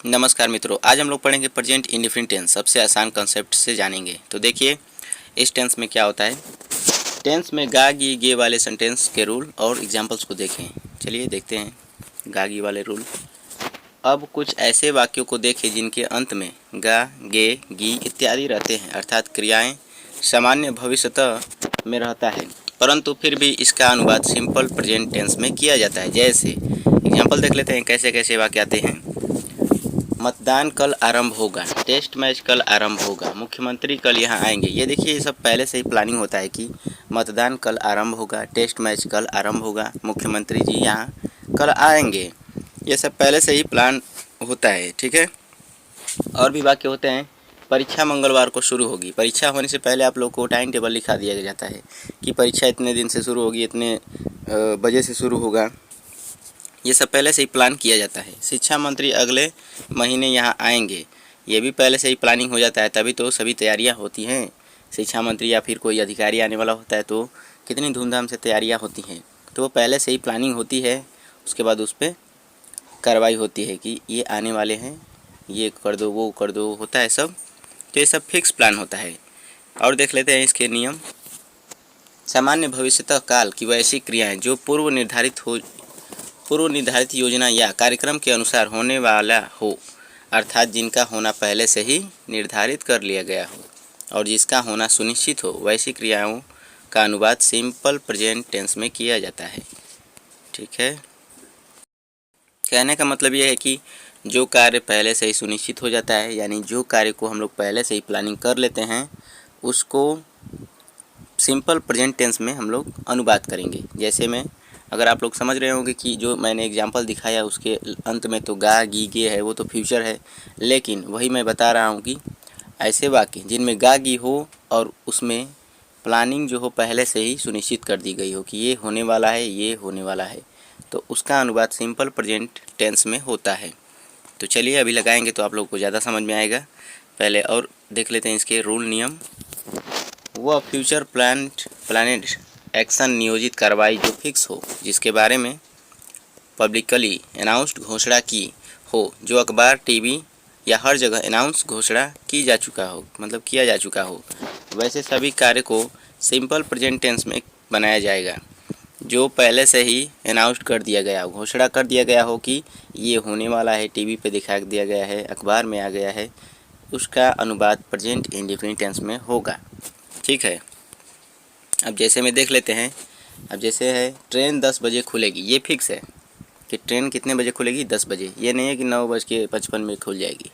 नमस्कार मित्रों, आज हम लोग पढ़ेंगे प्रेजेंट इंडेफिनिट टेंस। सबसे आसान कंसेप्ट से जानेंगे। तो देखिए इस टेंस में क्या होता है। टेंस में गा गी गे वाले सेंटेंस के रूल और एग्जांपल्स को देखें। चलिए देखते हैं गा गी वाले रूल। अब कुछ ऐसे वाक्यों को देखें जिनके अंत में गा गे गी इत्यादि रहते हैं, अर्थात क्रियाएं सामान्य भविष्यतः में रहता है, परंतु फिर भी इसका अनुवाद सिंपल प्रेजेंट टेंस में किया जाता है। जैसे एग्जाम्पल देख लेते हैं कैसे कैसे वाक्य आते हैं। मतदान कल आरंभ होगा, टेस्ट मैच कल आरंभ होगा, मुख्यमंत्री कल यहाँ आएंगे। ये देखिए ये सब पहले से ही प्लानिंग होता है कि मतदान कल आरंभ होगा, टेस्ट मैच कल आरंभ होगा, मुख्यमंत्री जी यहाँ कल आएंगे। ये सब पहले से ही प्लान होता है, ठीक है। और भी वाक्य होते हैं। परीक्षा मंगलवार को शुरू होगी। परीक्षा होने से पहले आप लोग को टाइम टेबल लिखा दिया जाता है कि परीक्षा इतने दिन से शुरू होगी, इतने बजे से शुरू होगा। ये सब पहले से ही प्लान किया जाता है। शिक्षा मंत्री अगले महीने यहाँ आएंगे, ये भी पहले से ही प्लानिंग हो जाता है, तभी तो सभी तैयारियाँ होती हैं। शिक्षा मंत्री या फिर कोई अधिकारी आने वाला होता है तो कितनी धूमधाम से तैयारियाँ होती हैं, तो वो पहले से ही प्लानिंग होती है। उसके बाद उस पर कार्रवाई होती है कि ये आने वाले हैं, ये कर दो वो कर दो, होता है सब। तो ये सब फिक्स प्लान होता है। और देख लेते हैं इसके नियम। सामान्य भविष्यतः काल की वैसी क्रियाएँ जो पूर्व निर्धारित योजना या कार्यक्रम के अनुसार होने वाला हो, अर्थात जिनका होना पहले से ही निर्धारित कर लिया गया हो और जिसका होना सुनिश्चित हो, वैसी क्रियाओं का अनुवाद सिंपल प्रेजेंट टेंस में किया जाता है, ठीक है। कहने का मतलब यह है कि जो कार्य पहले से ही सुनिश्चित हो जाता है, यानी जो कार्य को हम लोग पहले से ही प्लानिंग कर लेते हैं, उसको सिंपल प्रेजेंट टेंस में हम लोग अनुवाद करेंगे। जैसे में अगर आप लोग समझ रहे होंगे कि जो मैंने एग्जांपल दिखाया उसके अंत में तो गा गी गे है, वो तो फ्यूचर है, लेकिन वही मैं बता रहा हूँ कि ऐसे वाक्य जिनमें गा गी हो और उसमें प्लानिंग जो हो पहले से ही सुनिश्चित कर दी गई हो कि ये होने वाला है, ये होने वाला है, तो उसका अनुवाद सिंपल प्रेजेंट टेंस में होता है। तो चलिए अभी लगाएंगे तो आप लोग को ज़्यादा समझ में आएगा। पहले और देख लेते हैं इसके रूल नियम। वह फ्यूचर प्लानेड एक्शन नियोजित कार्रवाई जो फिक्स हो, जिसके बारे में पब्लिकली अनाउंस्ड घोषणा की हो, जो अखबार टीवी या हर जगह अनाउंस घोषणा की जा चुका हो, मतलब किया जा चुका हो, वैसे सभी कार्य को सिंपल प्रेजेंट टेंस में बनाया जाएगा। जो पहले से ही अनाउंस्ड कर दिया गया हो, घोषणा कर दिया गया हो कि ये होने वाला है, टीवी पे दिखा दिया गया है, अखबार में आ गया है, उसका अनुवाद प्रेजेंट इंडेफिनिट टेंस में होगा, ठीक है। अब जैसे में देख लेते हैं। अब जैसे है ट्रेन 10 बजे खुलेगी, ये फिक्स है कि ट्रेन कितने बजे खुलेगी, 10 बजे। ये नहीं है कि 9:55 में खुल जाएगी,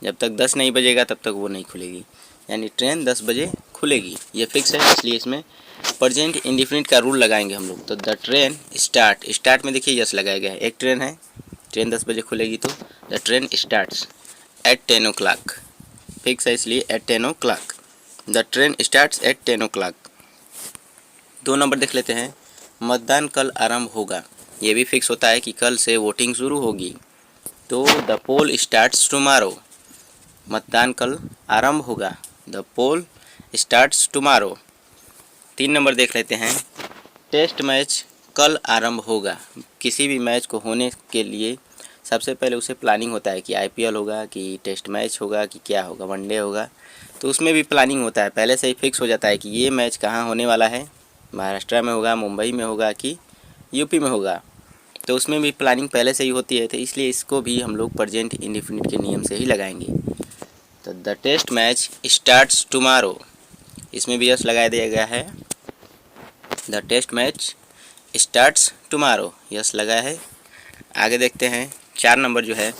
जब तक 10 नहीं बजेगा तब तक वो नहीं खुलेगी, यानी ट्रेन 10 बजे खुलेगी, ये फिक्स है। इसलिए इसमें प्रेजेंट इंडेफिनिट का रूल लगाएंगे हम लोग। तो द ट्रेन स्टार्ट में देखिए यस लगाया गया है। एक ट्रेन है, ट्रेन 10 बजे खुलेगी तो the train starts at 10 o'clock, fix है इसलिए at 10 o'clock। The train starts at 10 o'clock। 2 number देख लेते हैं। मतदान कल आरंभ होगा, ये भी फिक्स होता है कि कल से वोटिंग शुरू होगी, तो द पोल स्टार्ट्स टुमारो, मतदान कल आरंभ होगा, the poll starts tomorrow. 3 number देख लेते हैं। टेस्ट मैच कल आरंभ होगा, किसी भी मैच को होने के लिए सबसे पहले उसे प्लानिंग होता है कि IPL होगा कि टेस्ट मैच होगा कि क्या होगा, वनडे होगा, तो उसमें भी प्लानिंग होता है। पहले से ही फिक्स हो जाता है कि ये मैच कहाँ होने वाला है, महाराष्ट्र में होगा, मुंबई में होगा कि यूपी में होगा, तो उसमें भी प्लानिंग पहले से ही होती है। तो इसलिए इसको भी हम लोग प्रेजेंट इंडेफिनिट के नियम से ही लगाएंगे। तो the test match starts tomorrow, इसमें भी यस लगा दिया गया है। The test match starts tomorrow, s लगा है। आगे देखते हैं 4 नंबर जो है।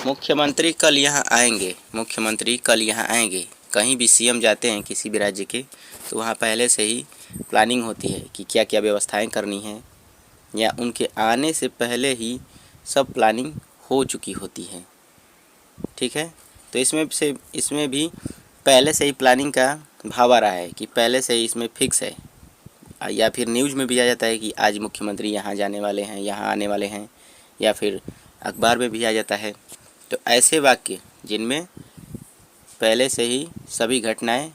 मुख्यमंत्री कल यहाँ आएंगे, मुख्यमंत्री कल यहाँ आएंगे। कहीं भी CM जाते हैं किसी भी राज्य के, तो वहाँ पहले से ही प्लानिंग होती है कि क्या क्या व्यवस्थाएं करनी हैं, या उनके आने से पहले ही सब प्लानिंग हो चुकी होती है, ठीक है। तो इसमें भी पहले से ही प्लानिंग का भाव आ रहा है कि पहले से ही इसमें फिक्स है। या फिर न्यूज़ में भी आ जाता है कि आज मुख्यमंत्री यहाँ जाने वाले हैं, यहाँ आने वाले हैं, या फिर अखबार में भी आ जाता है। तो ऐसे वाक्य जिनमें पहले से ही सभी घटनाएं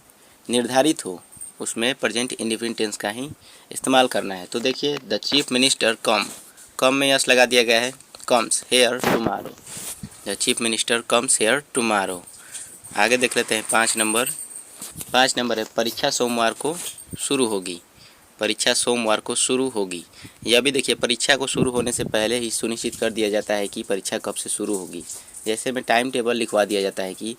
निर्धारित हो, उसमें प्रेजेंट इंडेफिनिट टेंस का ही इस्तेमाल करना है। तो देखिए द चीफ मिनिस्टर कम में यस लगा दिया गया है, comes here tomorrow. The chief minister comes hair tomorrow. आगे देख लेते हैं 5 नंबर। 5 नंबर है परीक्षा सोमवार को शुरू होगी। परीक्षा सोमवार को शुरू होगी। यह भी देखिए परीक्षा को शुरू होने से पहले ही सुनिश्चित कर दिया जाता है कि परीक्षा कब से शुरू होगी। जैसे में टाइम टेबल लिखवा दिया जाता है कि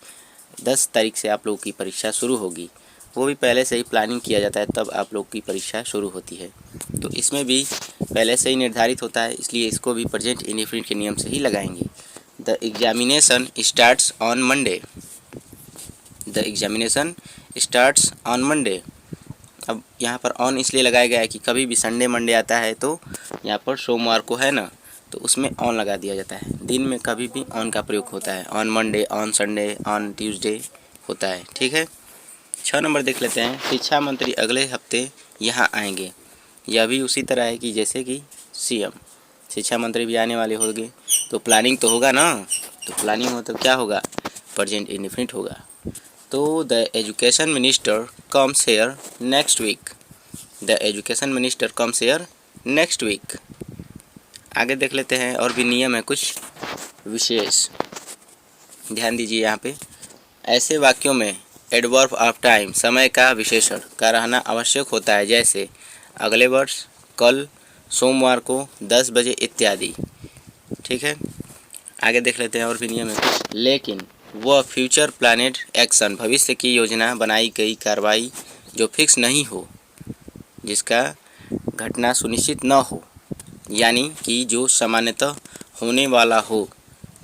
10 तारीख से आप लोगों की परीक्षा शुरू होगी, वो भी पहले से ही प्लानिंग किया जाता है, तब आप लोग की परीक्षा शुरू होती है। तो इसमें भी पहले से ही निर्धारित होता है, इसलिए इसको भी प्रेजेंट इंडेफिनिट के नियम से ही लगाएंगे। The examination starts on Monday. The examination starts on Monday. अब यहाँ पर ऑन इसलिए लगाया गया है कि कभी भी संडे मंडे आता है तो यहाँ पर सोमवार को है ना, तो उसमें ऑन लगा दिया जाता है। दिन में कभी भी ऑन का प्रयोग होता है, on Monday, on Sunday, on Tuesday होता है। ठीक है। 6 नंबर देख लेते हैं। शिक्षा मंत्री अगले हफ्ते यहाँ आएंगे। यह भी उसी तरह है कि जैसे कि सीएम, शिक्षा मंत्री भी आने वाले होंगे, तो प्लानिंग तो होगा ना। तो प्लानिंग हो तो क्या होगा, प्रेजेंट इंडेफिनिट होगा। तो the education minister comes here next week. The education minister comes here next week. आगे देख लेते हैं, और भी नियम है कुछ विशेष, ध्यान दीजिए यहाँ पे। ऐसे वाक्यों में एडवर्ब ऑफ टाइम, समय का विशेषण का रहना आवश्यक होता है, जैसे अगले वर्ष, कल, सोमवार को, 10 बजे इत्यादि। ठीक है। आगे देख लेते हैं, और भी नियम है कुछ। लेकिन वह फ्यूचर प्लानेड एक्शन, भविष्य की योजना बनाई गई कार्रवाई जो फिक्स नहीं हो, जिसका घटना सुनिश्चित न हो, यानी कि जो सामान्यतः होने वाला हो,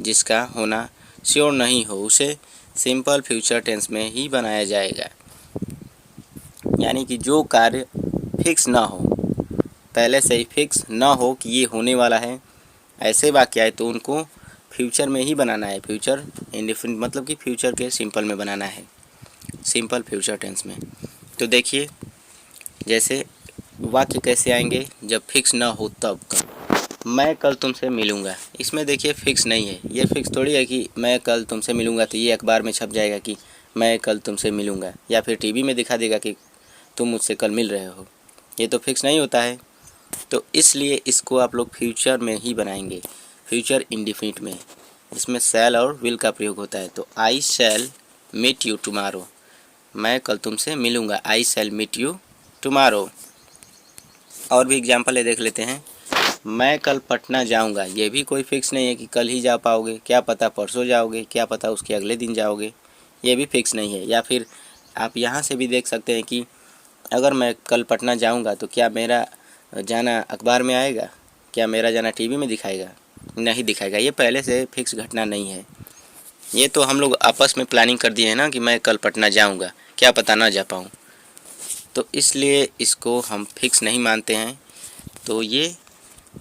जिसका होना श्योर नहीं हो, उसे सिंपल फ्यूचर टेंस में ही बनाया जाएगा। यानी कि जो कार्य फिक्स ना हो, पहले से ही फिक्स ना हो कि ये होने वाला है, ऐसे वाक्य आए तो उनको फ्यूचर में ही बनाना है। फ्यूचर इंडेफिनिट मतलब कि फ्यूचर के सिंपल में बनाना है, सिंपल फ्यूचर टेंस में। तो देखिए जैसे वाक्य कैसे आएंगे, जब फिक्स ना हो तब का। मैं कल तुमसे मिलूँगा, इसमें देखिए फिक्स नहीं है, ये फिक्स थोड़ी है कि मैं कल तुमसे मिलूँगा तो ये अखबार में छप जाएगा कि मैं कल तुमसे मिलूँगा, या फिर टीवी में दिखा देगा कि तुम मुझसे कल मिल रहे हो। ये तो फिक्स नहीं होता है। तो इसलिए इसको आप लोग फ्यूचर में ही बनाएंगे, फ्यूचर इंडेफिनिट में। इसमें शैल और विल का प्रयोग होता है। तो आई शैल मीट यू टुमारो, मैं कल तुमसे मिलूँगा, आई शैल मीट यू टुमारो। और भी एग्जाम्पल है, देख लेते हैं। मैं कल पटना जाऊंगा, ये भी कोई फिक्स नहीं है कि कल ही जा पाओगे, क्या पता परसों जाओगे, क्या पता उसके अगले दिन जाओगे, ये भी फिक्स नहीं है। या फिर आप यहाँ से भी देख सकते हैं कि अगर मैं कल पटना जाऊंगा तो क्या मेरा जाना अखबार में आएगा, क्या मेरा जाना टीवी में दिखाएगा, नहीं दिखाएगा। ये पहले से फिक्स घटना नहीं है, ये तो हम लोग आपस में प्लानिंग कर दिए हैं ना कि मैं कल पटना जाऊँगा, क्या पता ना जा पाऊँ, तो इसलिए इसको हम फिक्स नहीं मानते हैं। तो ये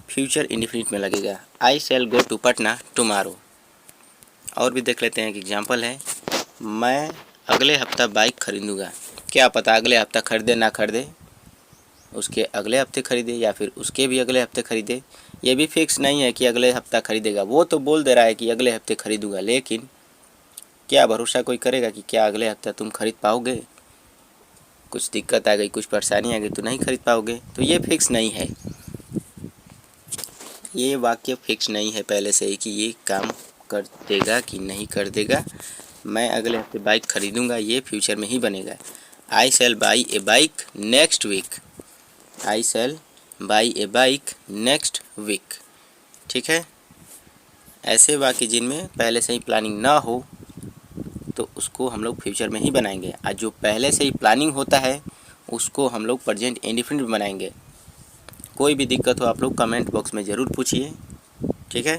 फ्यूचर इंडेफिनिट में लगेगा। आई शैल गो टू पटना टुमारो। और भी देख लेते हैं एक एग्जाम्पल है। मैं अगले हफ्ता बाइक खरीदूँगा, क्या पता अगले हफ्ता खरीदे ना खरीदे, उसके अगले हफ्ते खरीदे या फिर उसके भी अगले हफ्ते खरीदे, ये भी फिक्स नहीं है कि अगले हफ्ता खरीदेगा। वो तो बोल दे रहा है कि अगले हफ्ते खरीदूँगा, लेकिन क्या भरोसा कोई करेगा कि क्या अगले हफ्ता तुम खरीद पाओगे। कुछ दिक्कत आ गई, कुछ परेशानी आ गई तो नहीं खरीद पाओगे। तो ये फिक्स नहीं है, ये वाक्य फिक्स नहीं है पहले से ही कि ये काम कर देगा कि नहीं कर देगा। मैं अगले हफ्ते बाइक खरीदूँगा, ये फ्यूचर में ही बनेगा। I shall buy a bike next week, I shall buy a bike next week. ठीक है। ऐसे वाक्य जिनमें पहले से ही प्लानिंग ना हो तो उसको हम लोग फ्यूचर में ही बनाएंगे, और जो पहले से ही प्लानिंग होता है उसको हम लोग प्रेजेंट इंडेफिनिट बनाएंगे। कोई भी दिक्कत हो आप लोग कमेंट बॉक्स में ज़रूर पूछिए। ठीक है।